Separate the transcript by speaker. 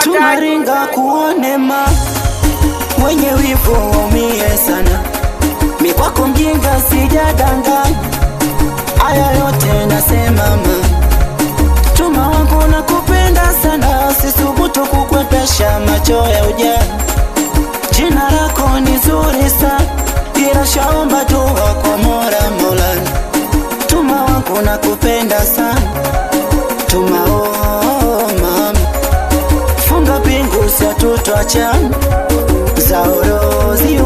Speaker 1: Tumaringa kuonema mwenye wivu umie sana. Mi kwako mjinga sijadanganya, haya yote nasema ma Tuma wangu nakupenda sana, sisubutu kukwepesha macho ya ujana. Jina lako ni zuri sana, ila shaomba dua kwa Mola Maulana. Tuma wangu nakupenda sana, Tuma funga pingu sa tutwachana za orozi